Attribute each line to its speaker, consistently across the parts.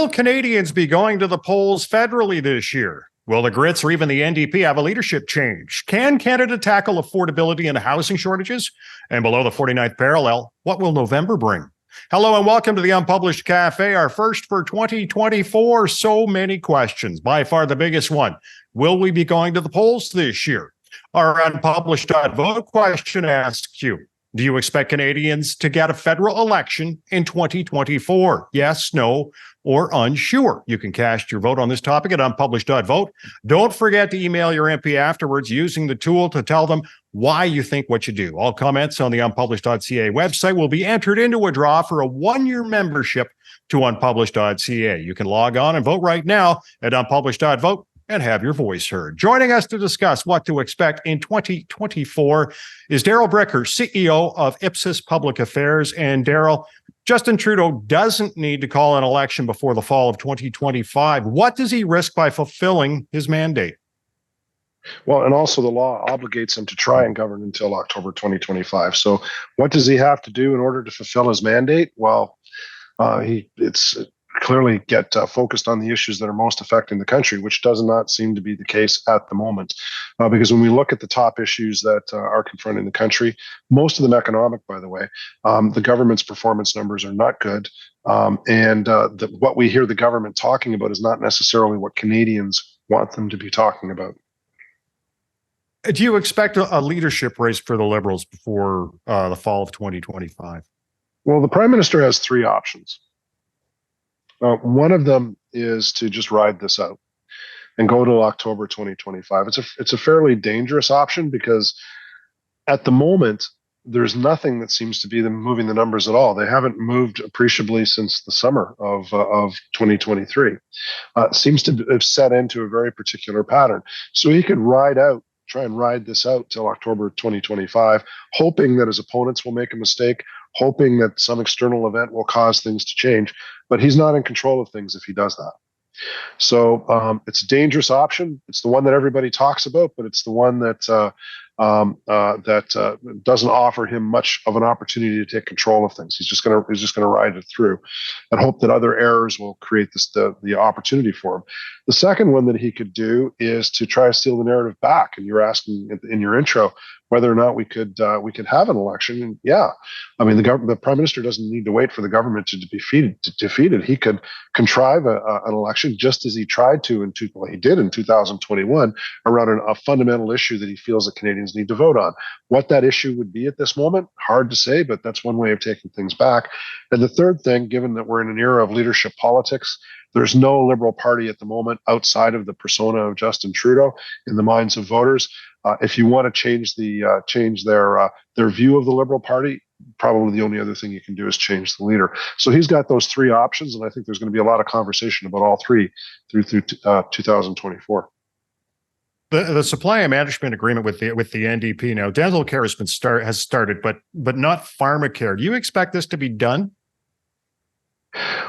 Speaker 1: Will Canadians be going to the polls federally this year? Will the Grits or even the NDP have a leadership change? Can Canada tackle affordability and housing shortages? And below the 49th parallel, what will November bring? Hello and welcome to the Unpublished Cafe, our first for 2024. So many questions. By far the biggest one. Will we be going to the polls this year? Our Unpublished Vote question asks you, do you expect Canadians to get a federal election in 2024? Yes, no, or unsure. You can cast your vote on this topic at unpublished.vote. Don't forget to email your MP afterwards using the tool to tell them why you think what you do. All comments on the unpublished.ca website will be entered into a draw for a one-year membership to unpublished.ca. You can log on and vote right now at unpublished.vote and have your voice heard. Joining us to discuss what to expect in 2024 is Darrell, CEO of Ipsos Public Affairs. And Darrell, Justin Trudeau doesn't need to call an election before the fall of 2025. What does he risk by fulfilling his mandate?
Speaker 2: Well, and also the law obligates him to try and govern until October 2025. So what does he have to do in order to fulfill his mandate? Well, it's clearly get focused on the issues that are most affecting the country, which does not seem to be the case at the moment. Because when we look at the top issues that are confronting the country, most of them economic, by the way, the government's performance numbers are not good. What we hear the government talking about is not necessarily what Canadians want them to be talking about.
Speaker 1: Do you expect a leadership race for the Liberals before the fall of 2025?
Speaker 2: Well, the Prime Minister has three options. One of them is to just ride this out and go to October 2025. It's a fairly dangerous option because at the moment, there's nothing that seems to be moving the numbers at all. They haven't moved appreciably since the summer of 2023. It seems to have set into a very particular pattern. So he could try and ride this out till October 2025, hoping that his opponents will make a mistake, hoping that some external event will cause things to change. But he's not in control of things if he does that. So it's a dangerous option. It's the one that everybody talks about, but it's the one that doesn't offer him much of an opportunity to take control of things. He's just going to ride it through, and hope that other errors will create the opportunity for him. The second one that he could do is to try to steal the narrative back. And you're asking in your intro whether or not we could have an election. And yeah, I mean the Prime Minister doesn't need to wait for the government to defeat it. He could contrive an election just as he tried to he did in 2021 around a fundamental issue that he feels that Canadians need to vote on. What that issue would be at this moment, hard to say, but that's one way of taking things back. And the third thing, given that we're in an era of leadership politics, there's no Liberal Party at the moment outside of the persona of Justin Trudeau in the minds of voters. If you want to change their view of the Liberal Party, probably the only other thing you can do is change the leader. So he's got those three options, and I think there's going to be a lot of conversation about all three through 2024.
Speaker 1: The supply and management agreement with the NDP now, dental care has started, but not pharmacare. Do you expect this to be done?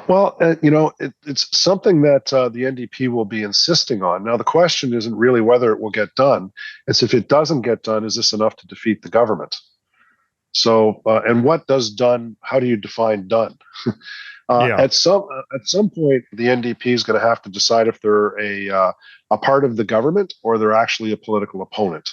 Speaker 2: Well, it's something that the NDP will be insisting on. Now, the question isn't really whether it will get done. It's if it doesn't get done, is this enough to defeat the government? So, and what does done? How do you define done? At some point, the NDP is going to have to decide if they're a part of the government or they're actually a political opponent.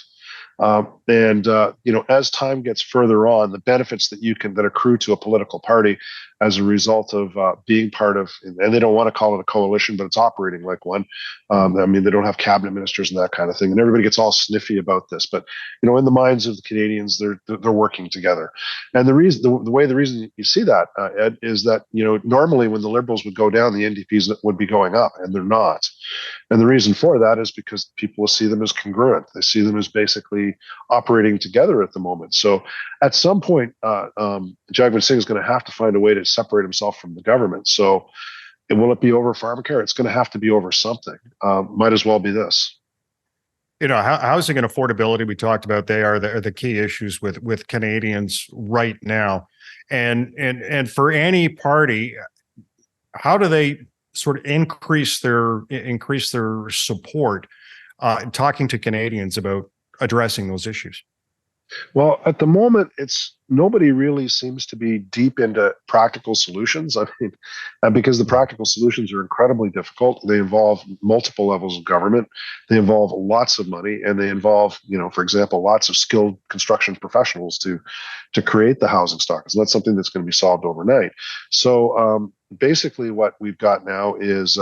Speaker 2: As time gets further on, the benefits that accrue to a political party as a result of being part of, and they don't want to call it a coalition, but it's operating like one. They don't have cabinet ministers and that kind of thing, and everybody gets all sniffy about this. But in the minds of the Canadians, they're working together. And the reason you see that, Ed, is that normally when the Liberals would go down, the NDPs would be going up, and they're not. And the reason for that is because people see them as congruent. They see them as basically operating together at the moment. So at some point, Jagmeet Singh is going to have to find a way to separate himself from the government. So will it be over pharmacare? It's going to have to be over something. Might as well be this.
Speaker 1: Housing and affordability, we talked about, they are the key issues with Canadians right now. And for any party, how do they sort of increase their support talking to Canadians about addressing those issues?
Speaker 2: Well, at the moment, it's nobody really seems to be deep into practical solutions. I mean, because the practical solutions are incredibly difficult. They involve multiple levels of government. They involve lots of money, and they involve, for example, lots of skilled construction professionals to create the housing stock. It's not something that's going to be solved overnight. So basically, what we've got now is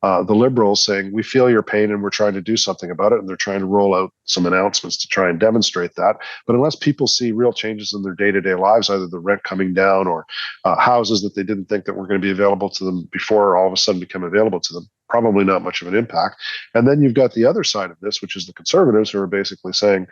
Speaker 2: the Liberals saying, we feel your pain and we're trying to do something about it. And they're trying to roll out some announcements to try and demonstrate that. But unless people see real changes in their day-to-day lives, either the rent coming down or houses that they didn't think that were going to be available to them before all of a sudden become available to them, probably not much of an impact. And then you've got the other side of this, which is the Conservatives, who are basically saying,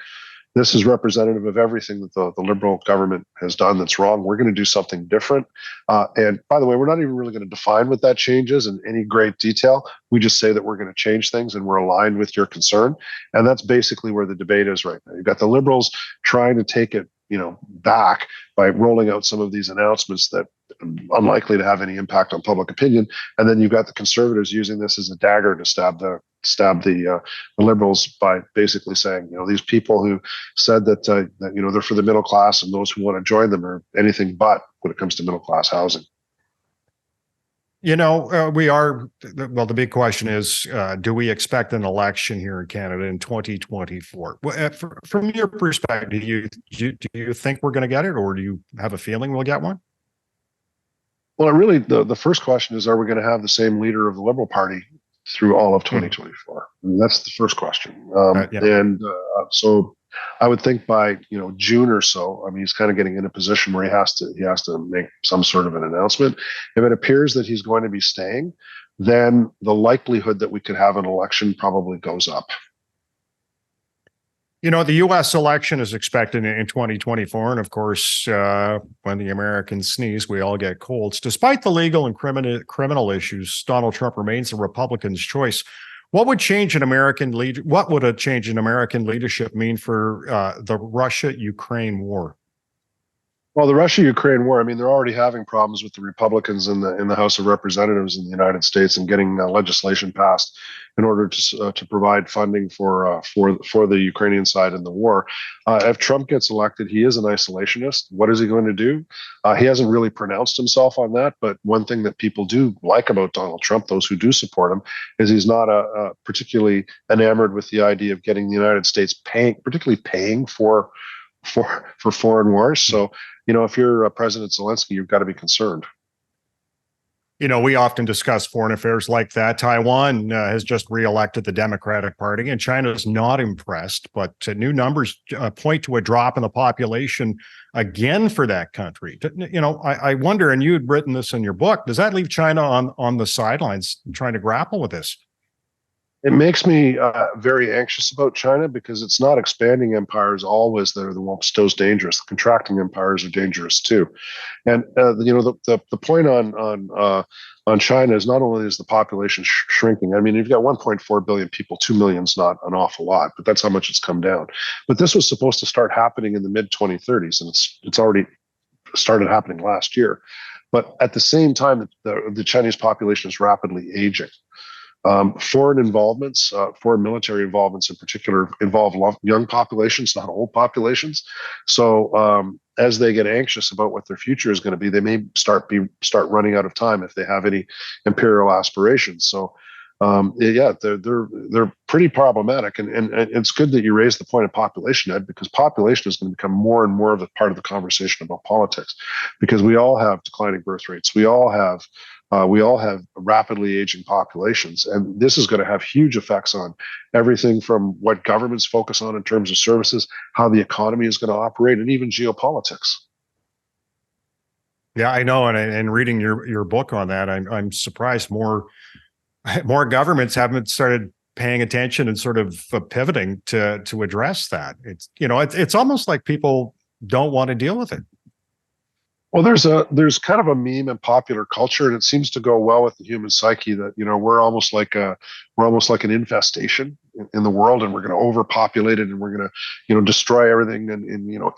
Speaker 2: this is representative of everything that the Liberal government has done that's wrong. We're going to do something different. And by the way, we're not even really going to define what that change is in any great detail. We just say that we're going to change things and we're aligned with your concern. And that's basically where the debate is right now. You've got the Liberals trying to take it, back by rolling out some of these announcements that unlikely to have any impact on public opinion. And then you've got the Conservatives using this as a dagger to stab the Liberals by basically saying, these people who said that they're for the middle class and those who want to join them are anything but when it comes to middle class housing.
Speaker 1: We are, well, the big question is, do we expect an election here in Canada in 2024? Well, from your perspective, do you think we're going to get it, or do you have a feeling we'll get one?
Speaker 2: Well, really, the first question is, are we going to have the same leader of the Liberal Party through all of 2024? And that's the first question.
Speaker 1: Yeah.
Speaker 2: And so I would think by June or so. I mean, he's kind of getting in a position where he has to make some sort of an announcement. If it appears that he's going to be staying, then the likelihood that we could have an election probably goes up.
Speaker 1: The U.S. election is expected in 2024. And of course, when the Americans sneeze, we all get colds. Despite the legal and criminal issues, Donald Trump remains the Republicans' choice. What would a change in American leadership mean for the Russia-Ukraine war?
Speaker 2: Well, the Russia-Ukraine war, I mean, they're already having problems with the Republicans in the House of Representatives in the United States and getting legislation passed in order to provide funding for the Ukrainian side in the war. If Trump gets elected, he is an isolationist. What is he going to do? He hasn't really pronounced himself on that, but one thing that people do like about Donald Trump, those who do support him, is he's not particularly enamored with the idea of getting the United States particularly paying for foreign wars. So, if you're President Zelensky, you've got to be concerned.
Speaker 1: We often discuss foreign affairs like that. Taiwan has just reelected the Democratic Party, and China is not impressed. But new numbers point to a drop in the population again for that country. I wonder, and you had written this in your book, does that leave China on the sidelines trying to grapple with this?
Speaker 2: It makes me very anxious about China because it's not expanding empires always that are the most dangerous. The contracting empires are dangerous too. And the point on China is not only is the population shrinking. I mean, you've got 1.4 billion people. 2 million is not an awful lot, but that's how much it's come down. But this was supposed to start happening in the mid 2030s, and it's already started happening last year. But at the same time, the Chinese population is rapidly aging. Foreign involvements, foreign military involvements in particular, involve young populations, not old populations. So as they get anxious about what their future is going to be, they may start running out of time if they have any imperial aspirations. So they're pretty problematic, and it's good that you raised the point of population, Ed, because population is going to become more and more of a part of the conversation about politics, because we all have declining birth rates. We all have rapidly aging populations, and this is going to have huge effects on everything from what governments focus on in terms of services, how the economy is going to operate, and even geopolitics.
Speaker 1: Yeah, I know, and reading your book on that, I'm surprised more governments haven't started paying attention and sort of pivoting to address that. It's almost like people don't want to deal with it.
Speaker 2: Well, there's kind of a meme in popular culture, and it seems to go well with the human psyche that we're almost like an infestation in the world, and we're going to overpopulate it, and we're going to destroy everything, and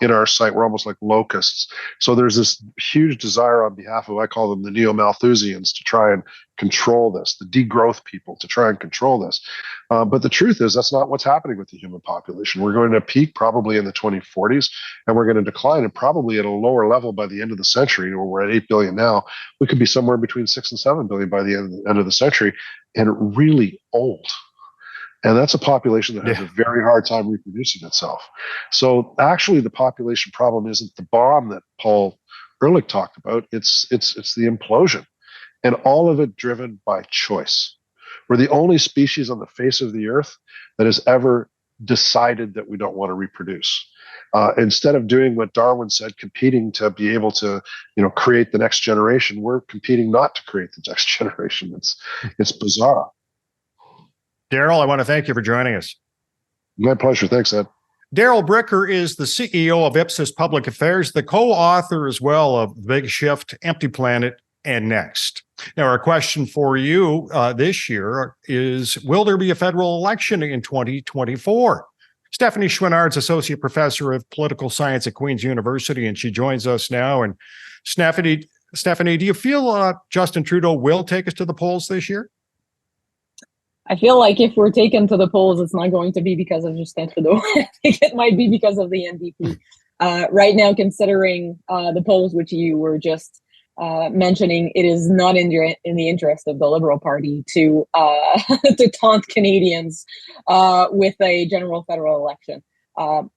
Speaker 2: in our sight we're almost like locusts. So there's this huge desire on behalf of, I call them the neo-Malthusians, to try and control this, to degrowth people, to try and control this. But the truth is that's not what's happening with the human population. We're going to peak probably in the 2040s, and we're going to decline, and probably at a lower level by the end of the century. Where we're at 8 billion now, we could be somewhere between 6 and 7 billion by the end of the century, and really old. And that's a population that has a very hard time reproducing itself. So actually, the population problem isn't the bomb that Paul Ehrlich talked about. It's the implosion, and all of it driven by choice. We're the only species on the face of the earth that has ever decided that we don't want to reproduce. Instead of doing what Darwin said, competing to be able to, create the next generation, we're competing not to create the next generation. It's bizarre.
Speaker 1: Darrell, I want to thank you for joining us.
Speaker 2: My pleasure. Thanks, Ed.
Speaker 1: Darrell Bricker is the CEO of Ipsos Public Affairs, the co-author as well of Big Shift, Empty Planet, and Next. Now, our question for you this year is, will there be a federal election in 2024? Stephanie Chouinard's Associate Professor of Political Science at Queen's University, and she joins us now. And Stephanie, do you feel Justin Trudeau will take us to the polls this year?
Speaker 3: I feel like if we're taken to the polls, it's not going to be because of Justin Trudeau. I think it might be because of the NDP. Right now, considering the polls which you were just mentioning, it is not in the interest of the Liberal Party to taunt Canadians with a general federal election.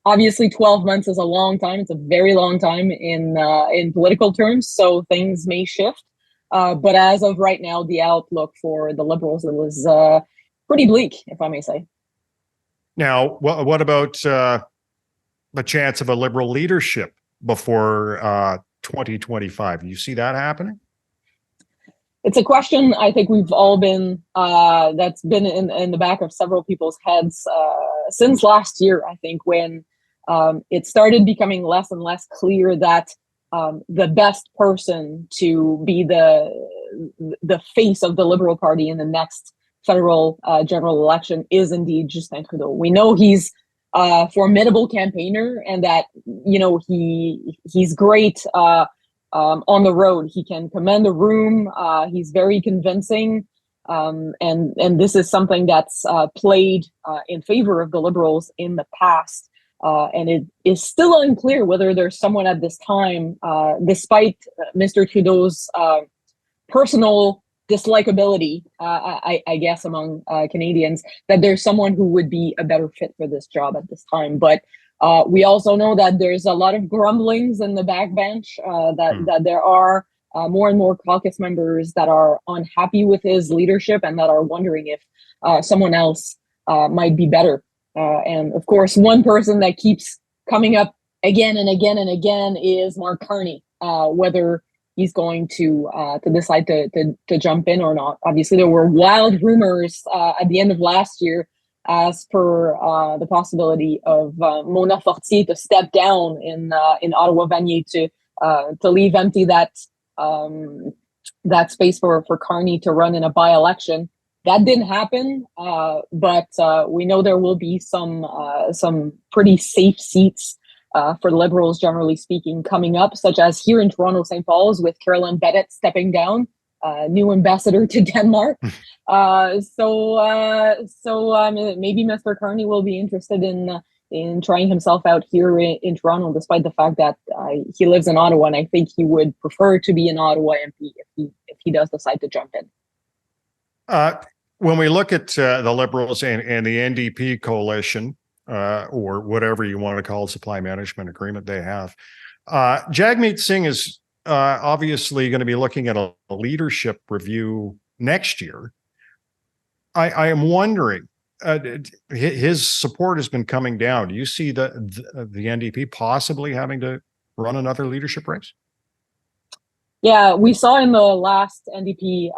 Speaker 3: Obviously, 12 months is a long time. It's a very long time in political terms, so things may shift. But as of right now, the outlook for the Liberals is pretty bleak, if I may say.
Speaker 1: Now, what about the chance of a Liberal leadership before 2025? Do you see that happening?
Speaker 3: It's a question I think we've all been, that's been in the back of several people's heads since last year, I think, when it started becoming less and less clear that the best person to be the face of the Liberal Party in the next federal general election is indeed Justin Trudeau. We know he's a formidable campaigner, and that he's great on the road. He can command a room. He's very convincing, and this is something that's played in favor of the Liberals in the past. And it is still unclear whether there's someone at this time, despite Mr. Trudeau's personal dislikability, I guess, among Canadians, that there's someone who would be a better fit for this job at this time. But we also know that there's a lot of grumblings in the backbench, that there are more and more caucus members that are unhappy with his leadership and that are wondering if someone else might be better. And of course, one person that keeps coming up again and again and again is Mark Carney, whether he's going to decide to jump in or not. Obviously, there were wild rumors at the end of last year as per the possibility of Mona Fortier to step down in Ottawa-Vanier to leave empty that space for Carney to run in a by-election. That didn't happen, but we know there will be some pretty safe seats for Liberals, generally speaking, coming up, such as here in Toronto, St. Paul's, with Carolyn Bennett stepping down, new ambassador to Denmark. So maybe Mr. Carney will be interested in trying himself out here in Toronto, despite the fact that he lives in Ottawa, and I think he would prefer to be an Ottawa MP if he does decide to jump in.
Speaker 1: When we look at the Liberals and the NDP coalition, or whatever you want to call supply management agreement they have, Jagmeet Singh is obviously going to be looking at a leadership review next year. I am wondering, his support has been coming down. Do you see the NDP possibly having to run another leadership race?
Speaker 3: Yeah, we saw in the last NDP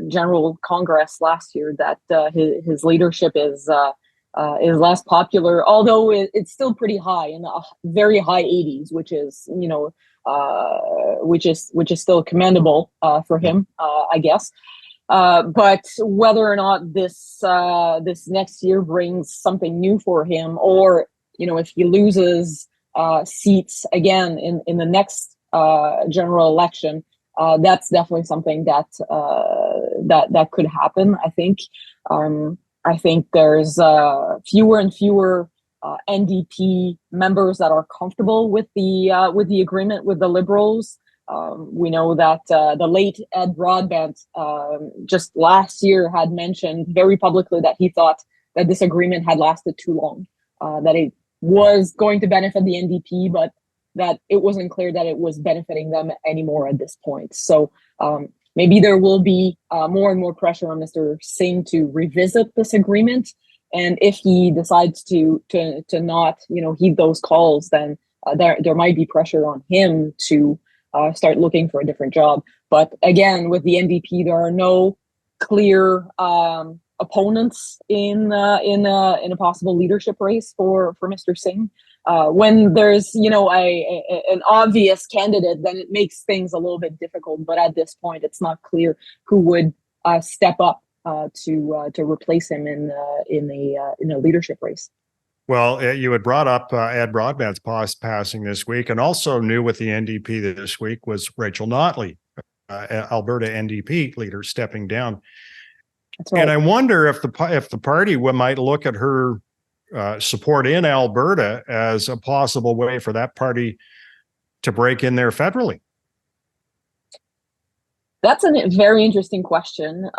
Speaker 3: General Congress last year that his leadership is less popular, although it's still pretty high, in the very high 80s, which is still commendable for him, I guess. But whether or not this next year brings something new for him, or if he loses seats again in the next general election, that's definitely something that that could happen. I think there's fewer and fewer NDP members that are comfortable with the agreement with the Liberals. We know that the late Ed Broadbent just last year had mentioned very publicly that he thought that this agreement had lasted too long, that it was going to benefit the NDP, but that it wasn't clear that it was benefiting them anymore at this point. So maybe there will be more and more pressure on Mr. Singh to revisit this agreement. And if he decides to not, heed those calls, then there might be pressure on him to start looking for a different job. But again, with the NDP, there are no clear opponents in a possible leadership race for Mr. Singh. When there's an obvious candidate, then it makes things a little bit difficult. But at this point, it's not clear who would step up to replace him in a leadership race.
Speaker 1: Well, you had brought up Ed Broadbent's passing this week, and also new with the NDP this week was Rachel Notley, Alberta NDP leader, stepping down.
Speaker 3: That's right.
Speaker 1: And I wonder if the party might look at her support in Alberta as a possible way for that party to break in there federally.
Speaker 3: That's a very interesting question.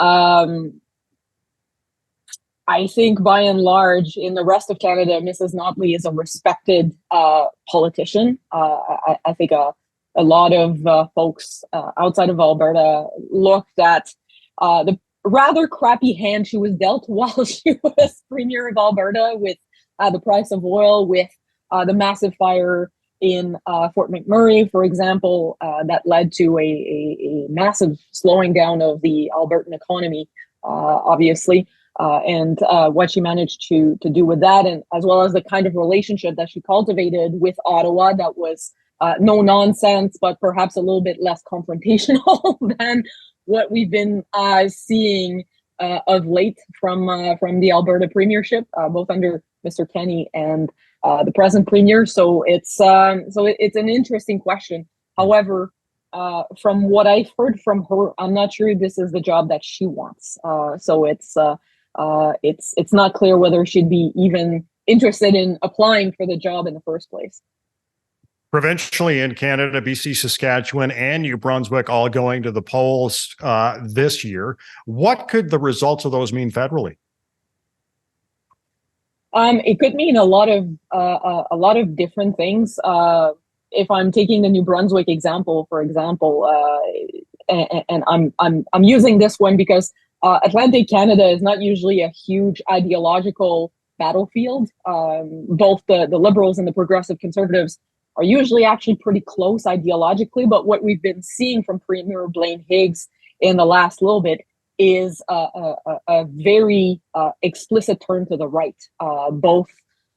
Speaker 3: I think by and large, in the rest of Canada, Mrs. Notley is a respected politician. I think a lot of folks outside of Alberta looked at the rather crappy hand she was dealt while she was Premier of Alberta, with the price of oil, with the massive fire in Fort McMurray, for example, that led to a massive slowing down of the Albertan economy, obviously. And what she managed to do with that, and as well as the kind of relationship that she cultivated with Ottawa that was no nonsense, but perhaps a little bit less confrontational than what we've been seeing of late from the Alberta premiership, both under Mr. Kenney and the present premier. So it's an interesting question. However, from what I've heard from her, I'm not sure this is the job that she wants. So it's not clear whether she'd be even interested in applying for the job in the first place.
Speaker 1: Provincially in Canada, BC, Saskatchewan, and New Brunswick all going to the polls this year. What could the results of those mean federally?
Speaker 3: It could mean a lot of different things. If I'm taking the New Brunswick example, for example, and I'm using this one because Atlantic Canada is not usually a huge ideological battlefield. Both the Liberals and the Progressive Conservatives are usually actually pretty close ideologically, but what we've been seeing from Premier Blaine Higgs in the last little bit is a very explicit turn to the right, both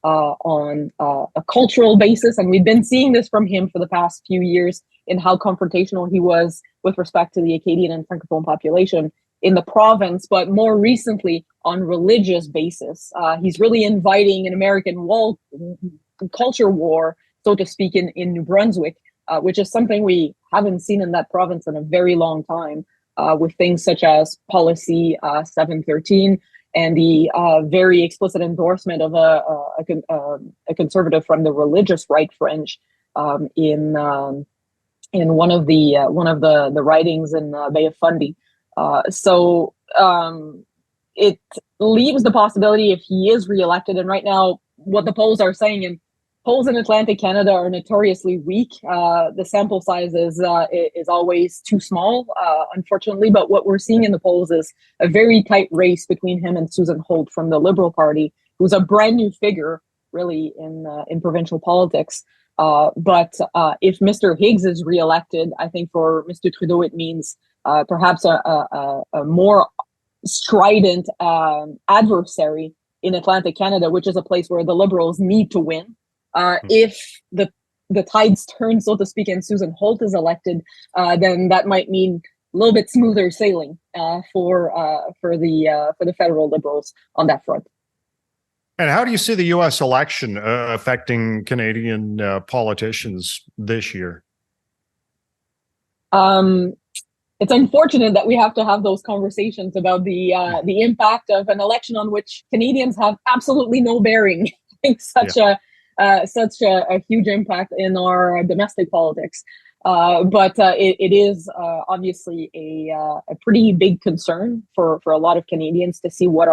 Speaker 3: on a cultural basis, and we've been seeing this from him for the past few years in how confrontational he was with respect to the Acadian and Francophone population in the province, but more recently on religious basis. He's really inviting an American culture war, so to speak, in New Brunswick, which is something we haven't seen in that province in a very long time, with things such as Policy 713 and the very explicit endorsement of a conservative from the religious right fringe in one of the writings in Bay of Fundy. So it leaves the possibility if he is reelected, and right now what the polls are saying, and polls in Atlantic Canada are notoriously weak. The sample size is always too small, unfortunately. But what we're seeing in the polls is a very tight race between him and Susan Holt from the Liberal Party, who's a brand new figure, really, in provincial politics. But if Mr. Higgs is reelected, I think for Mr. Trudeau it means perhaps a more strident adversary in Atlantic Canada, which is a place where the Liberals need to win. If the tides turn, so to speak, and Susan Holt is elected, then that might mean a little bit smoother sailing for the federal Liberals on that front.
Speaker 1: And how do you see the U.S. election affecting Canadian politicians this year?
Speaker 3: it's unfortunate that we have to have those conversations about the impact of an election on which Canadians have absolutely no bearing. I think such a huge impact in our domestic politics. But it is obviously a pretty big concern for a lot of Canadians to see what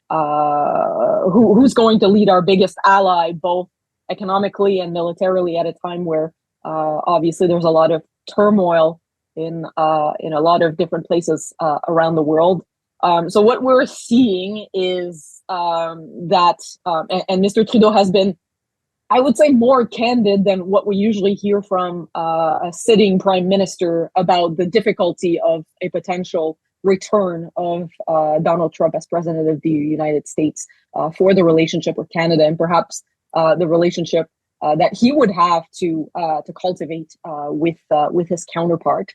Speaker 3: who's going to lead our biggest ally, both economically and militarily, at a time where obviously there's a lot of turmoil in a lot of different places around the world. So what we're seeing is that, and Mr. Trudeau has been, I would say, more candid than what we usually hear from a sitting prime minister about the difficulty of a potential return of Donald Trump as president of the United States for the relationship with Canada, and perhaps the relationship that he would have to cultivate with his counterpart.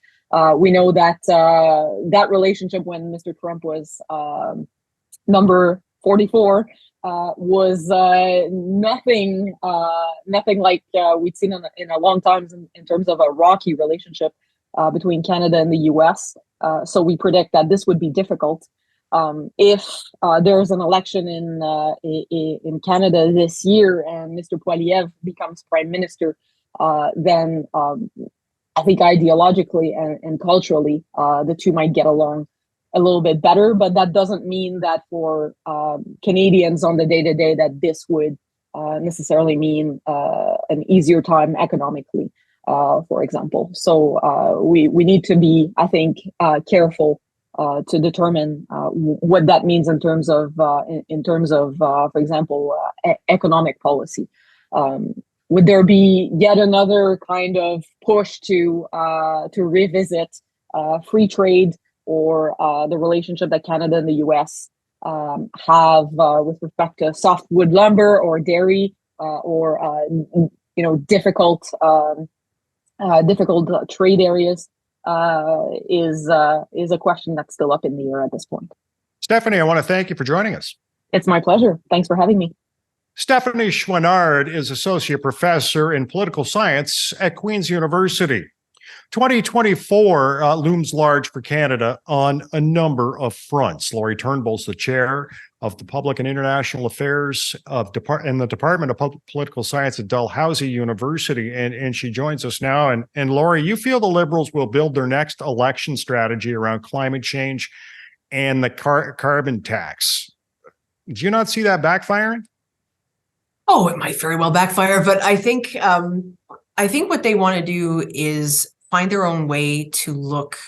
Speaker 3: We know that that relationship, when Mr. Trump was number 44, was nothing like we'd seen in a long time in terms of a rocky relationship between Canada and the U.S. So we predict that this would be difficult. If there's an election in Canada this year and Mr. Poilievre becomes prime minister, then I think ideologically and culturally, the two might get along a little bit better. But that doesn't mean that for Canadians on the day-to-day that this would necessarily mean an easier time economically, for example. So we need to be, I think, careful to determine what that means in terms of, for example, economic policy. Would there be yet another kind of push to revisit free trade or the relationship that Canada and the U.S. have with respect to softwood lumber or dairy or difficult trade areas? Is a question that's still up in the air at this point.
Speaker 1: Stephanie, I want to thank you for joining us.
Speaker 3: It's my pleasure. Thanks for having me.
Speaker 1: Stephanie Chouinard is Associate Professor in Political Science at Queen's University. 2024 looms large for Canada on a number of fronts. Laurie Turnbull is the chair of the Public and International Affairs in the Department of Political Science at Dalhousie University, and she joins us now. And Laurie, you feel the Liberals will build their next election strategy around climate change and the carbon tax. Do you not see that backfiring?
Speaker 4: Oh, it might very well backfire, but I think what they want to do is find their own way to look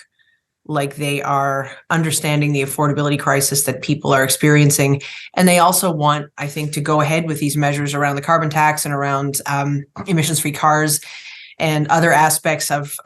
Speaker 4: like they are understanding the affordability crisis that people are experiencing. And they also want, I think, to go ahead with these measures around the carbon tax and around emissions-free cars and other aspects of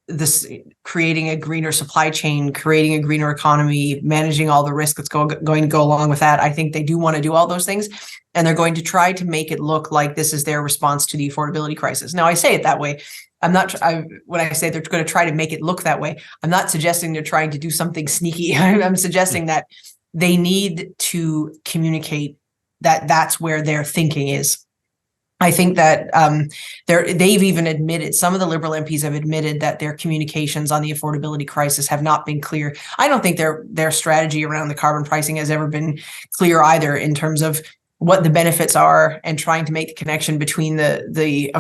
Speaker 4: this, creating a greener supply chain, creating a greener economy, managing all the risk that's going to go along with that. I think they do want to do all those things. And they're going to try to make it look like this is their response to the affordability crisis. Now, I say it that way. When I say they're going to try to make it look that way, I'm not suggesting they're trying to do something sneaky. I'm suggesting that they need to communicate that that's where their thinking is. I think that they've even admitted, some of the Liberal MPs have admitted that their communications on the affordability crisis have not been clear. I don't think their strategy around the carbon pricing has ever been clear either, in terms of what the benefits are and trying to make the connection between to the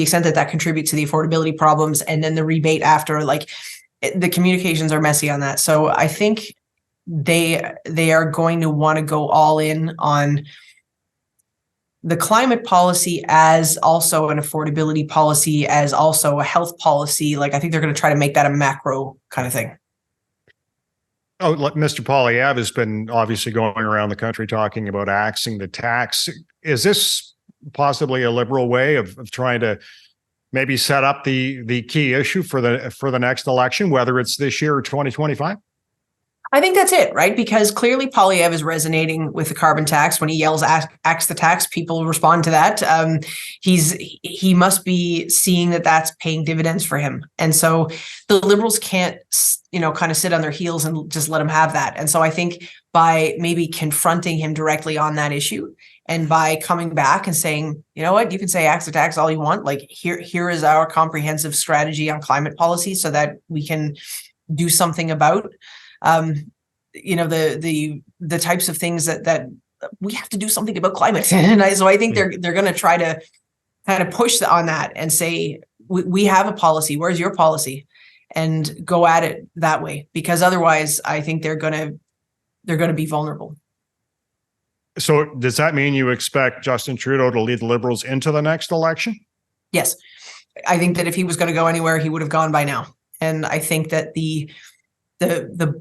Speaker 4: extent that contributes to the affordability problems, and then the rebate after. Like, the communications are messy on that. So I think they are going to want to go all in on the climate policy as also an affordability policy, as also a health policy. Like, I think they're going to try to make that a macro kind of thing.
Speaker 1: Oh, look, Mr. Poilievre has been obviously going around the country talking about axing the tax. Is this possibly a Liberal way of trying to maybe set up the key issue for the next election, whether it's this year or 2025?
Speaker 4: I think that's it, right? Because clearly Poilievre is resonating with the carbon tax. When he yells "axe the tax," people respond to that. He must be seeing that that's paying dividends for him. And so the Liberals can't, kind of sit on their heels and just let him have that. And so I think by maybe confronting him directly on that issue And by coming back and saying, you know what, you can say axe attacks all you want. Like here is our comprehensive strategy on climate policy so that we can do something about, the types of things that we have to do something about climate. And so I think they're going to try to kind of push on that and say, we have a policy. Where's your policy? And go at it that way, because otherwise I think they're going to be vulnerable.
Speaker 1: So does that mean you expect Justin Trudeau to lead the Liberals into the next election?
Speaker 4: Yes. I think that if he was going to go anywhere, he would have gone by now. And I think that the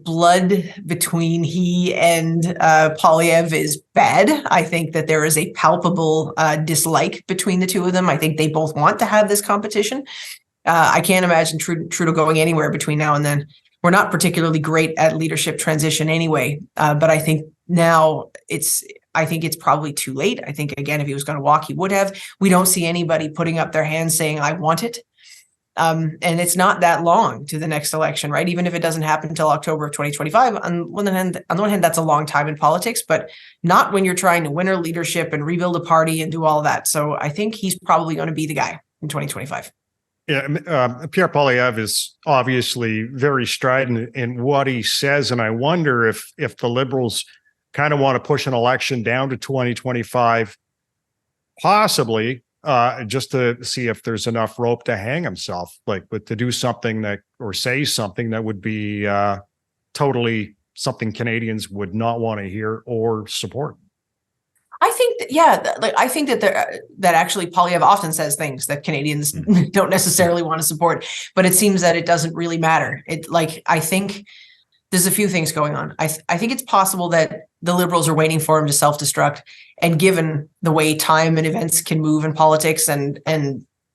Speaker 4: blood between he and Poilievre is bad. I think that there is a palpable dislike between the two of them. I think they both want to have this competition. I can't imagine Trudeau going anywhere between now and then. We're not particularly great at leadership transition anyway, but I think now it's probably too late. I think, again, if he was going to walk, he would have. We don't see anybody putting up their hands saying, I want it. And it's not that long to the next election, right? Even if it doesn't happen until October of 2025, on the one hand, that's a long time in politics, but not when you're trying to win our leadership and rebuild a party and do all of that. So I think he's probably going to be the guy in 2025.
Speaker 1: Yeah, Pierre Poilievre is obviously very strident in what he says, and I wonder if the Liberals kind of want to push an election down to 2025, possibly just to see if there's enough rope to hang himself, but to do something that, or say something that would be totally something Canadians would not want to hear or support.
Speaker 4: I think I think that actually Poilievre often says things that Canadians don't necessarily want to support, but it seems that it doesn't really matter. I think there's a few things going on. I think it's possible that the Liberals are waiting for him to self-destruct, and given the way time and events can move in politics, and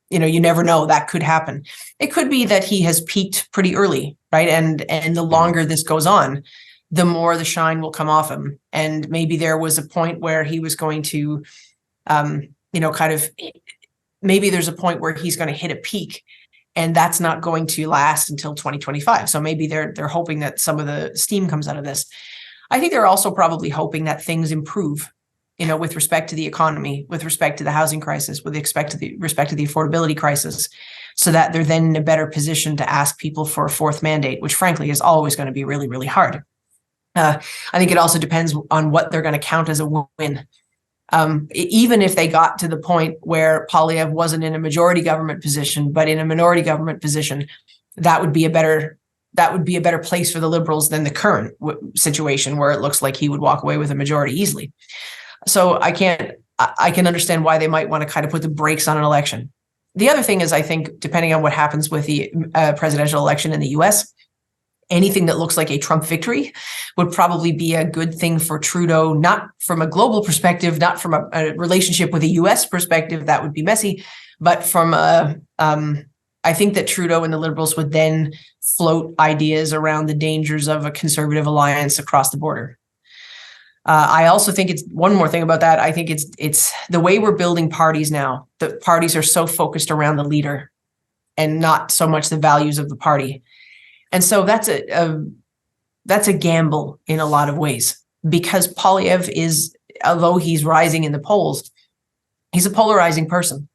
Speaker 4: you never know, that could happen. It could be that he has peaked pretty early, right? And the longer this goes on, the more the shine will come off him. And maybe there was a point where he was going to, maybe there's a point where he's going to hit a peak, and that's not going to last until 2025. So maybe they're hoping that some of the steam comes out of this. I think they're also probably hoping that things improve, with respect to the economy, with respect to the housing crisis, with respect to the affordability crisis, so that they're then in a better position to ask people for a fourth mandate, which frankly is always going to be really, really hard. I think it also depends on what they're going to count as a win. Even if they got to the point where Poilievre wasn't in a majority government position, but in a minority government position, that would be a better place for the Liberals than the current situation, where it looks like he would walk away with a majority easily. So I can understand why they might want to kind of put the brakes on an election. The other thing is, I think, depending on what happens with the presidential election in the US, anything that looks like a Trump victory would probably be a good thing for Trudeau, not from a global perspective, not from a relationship with a US perspective, that would be messy, but from I think that Trudeau and the Liberals would then float ideas around the dangers of a conservative alliance across the border. I also think it's one more thing about that. I think it's the way we're building parties now. The parties are so focused around the leader and not so much the values of the party. And so that's a gamble in a lot of ways, because Poilievre is, although he's rising in the polls, he's a polarizing person.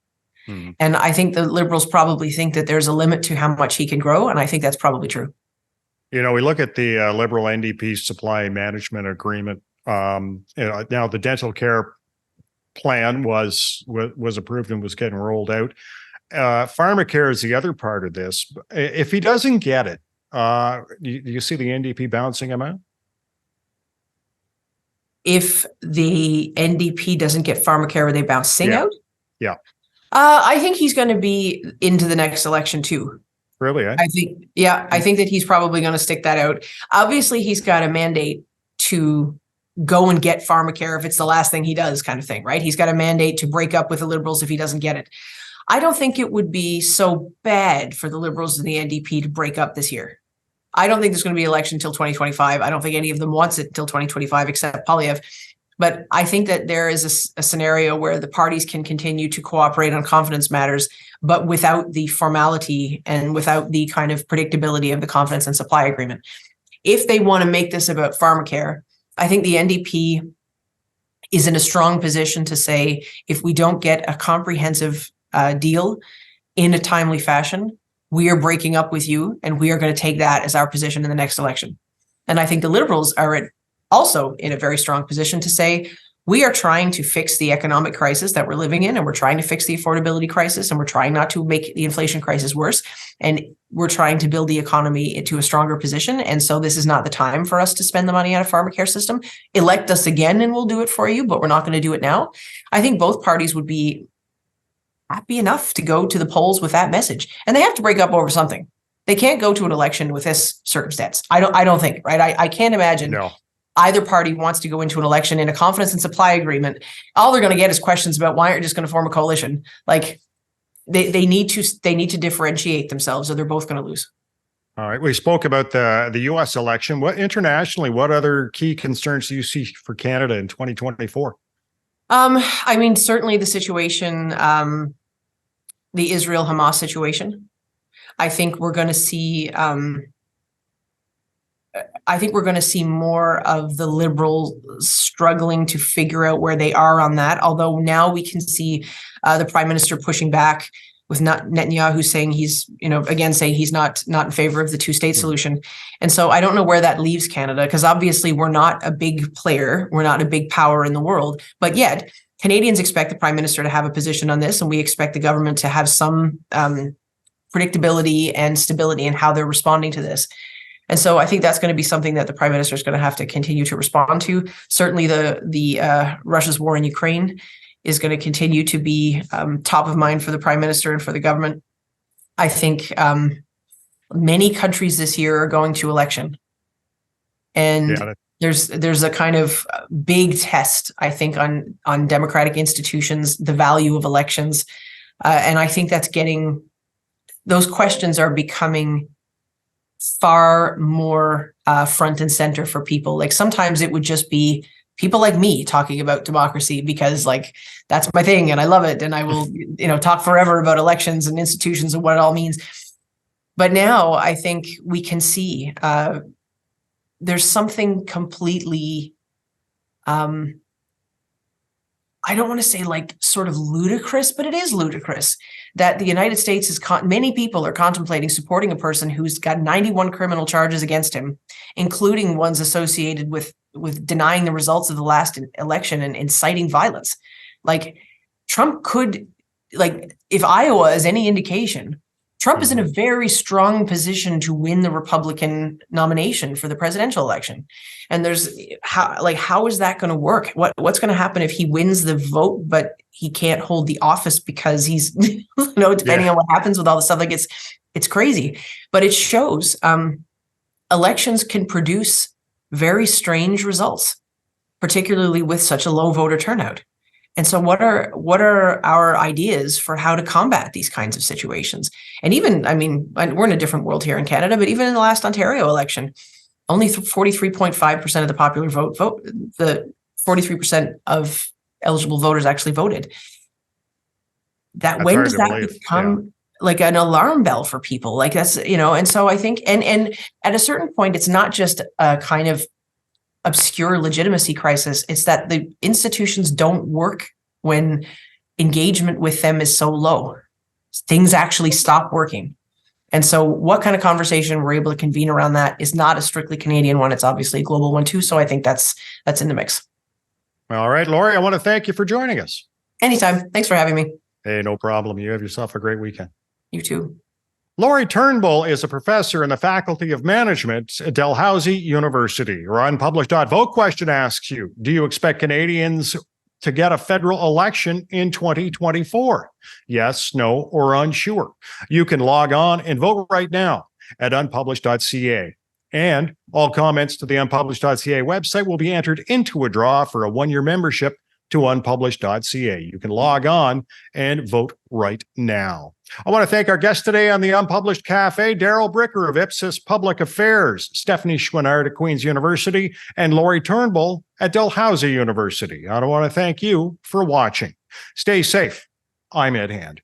Speaker 4: And I think the Liberals probably think that there's a limit to how much he can grow. And I think that's probably true.
Speaker 1: We look at the Liberal NDP supply management agreement. Now the dental care plan was approved and was getting rolled out. Pharmacare is the other part of this. If he doesn't get it, do you see the NDP bouncing him out?
Speaker 4: If the NDP doesn't get pharmacare, are they bouncing out?
Speaker 1: Yeah.
Speaker 4: I think he's going to be into the next election too.
Speaker 1: Really? Eh?
Speaker 4: I think that he's probably going to stick that out. Obviously, he's got a mandate to go and get pharmacare if it's the last thing he does, kind of thing, right? He's got a mandate to break up with the Liberals if he doesn't get it. I don't think it would be so bad for the Liberals and the NDP to break up this year. I don't think there's going to be an election until 2025. I don't think any of them wants it until 2025, except Poilievre. But I think that there is a scenario where the parties can continue to cooperate on confidence matters, but without the formality and without the kind of predictability of the confidence and supply agreement. If they want to make this about pharmacare, I think the NDP is in a strong position to say, if we don't get a comprehensive deal in a timely fashion, we are breaking up with you, and we are going to take that as our position in the next election. And I think the Liberals are also in a very strong position to say, we are trying to fix the economic crisis that we're living in, and we're trying to fix the affordability crisis, and we're trying not to make the inflation crisis worse. And we're trying to build the economy into a stronger position. And so this is not the time for us to spend the money on a pharmacare system. Elect us again and we'll do it for you, but we're not going to do it now. I think both parties would be happy enough to go to the polls with that message. And they have to break up over something. They can't go to an election with this circumstance. I don't think, right? I can't imagine either party wants to go into an election in a confidence and supply agreement. All they're going to get is questions about why aren't you just going to form a coalition? Like they need to differentiate themselves, or they're both going to lose.
Speaker 1: All right. We spoke about the U.S. election. What internationally, what other key concerns do you see for Canada in 2024?
Speaker 4: I mean, certainly the situation, the Israel-Hamas situation. I think we're going to see. I think we're going to see more of the Liberals struggling to figure out where they are on that. Although now we can see the Prime Minister pushing back with Netanyahu saying he's, again saying he's not in favor of the two-state solution. And so I don't know where that leaves Canada, because obviously we're not a big player, we're not a big power in the world, but yet Canadians expect the Prime Minister to have a position on this, and we expect the government to have some predictability and stability in how they're responding to this. And so I think that's going to be something that the Prime Minister is going to have to continue to respond to. Certainly the Russia's war in Ukraine is going to continue to be top of mind for the Prime Minister and for the government. I think many countries this year are going to election. And there's a kind of big test, I think, on democratic institutions, the value of elections. And I think those questions are becoming far more front and center for people. Like sometimes it would just be people like me talking about democracy because like that's my thing and I love it, and I will talk forever about elections and institutions and what it all means. But now I think we can see there's something completely I don't want to say like sort of ludicrous, but it is ludicrous that the United States is many people are contemplating supporting a person who's got 91 criminal charges against him, including ones associated with denying the results of the last election and inciting violence. Like Trump could, like if Iowa is any indication, Trump is in a very strong position to win the Republican nomination for the presidential election. And there's how is that going to work? What's going to happen if he wins the vote, but he can't hold the office because he's, depending on what happens with all the stuff, like it's crazy. But it shows elections can produce very strange results, particularly with such a low voter turnout. And so what are our ideas for how to combat these kinds of situations? And even, I mean, we're in a different world here in Canada, but even in the last Ontario election, only 43.5% of the popular vote, the 43% of eligible voters actually voted. When does that become like an alarm bell for people? Like that's, and so I think, and at a certain point, it's not just a kind of obscure legitimacy crisis. It's that the institutions don't work when engagement with them is so low. Things actually stop working. And so what kind of conversation we're able to convene around that is not a strictly Canadian one. It's obviously a global one too. So I think that's in the mix.
Speaker 1: All right, Lori, I want to thank you for joining us.
Speaker 4: Anytime. Thanks for having me.
Speaker 1: Hey, no problem. You have yourself a great weekend.
Speaker 4: You too.
Speaker 1: Lori Turnbull is a professor in the Faculty of Management at Dalhousie University. Our Unpublished Vote question asks you, do you expect Canadians to get a federal election in 2024? Yes, no, or unsure. You can log on and vote right now at unpublished.ca. And all comments to the unpublished.ca website will be entered into a draw for a one-year membership to unpublished.ca. You can log on and vote right now. I want to thank our guests today on the Unpublished Cafe, Darrell Bricker of Ipsos Public Affairs, Stephanie Chouinard at Queen's University, and Lori Turnbull at Dalhousie University. I want to thank you for watching. Stay safe. I'm Ed Hand.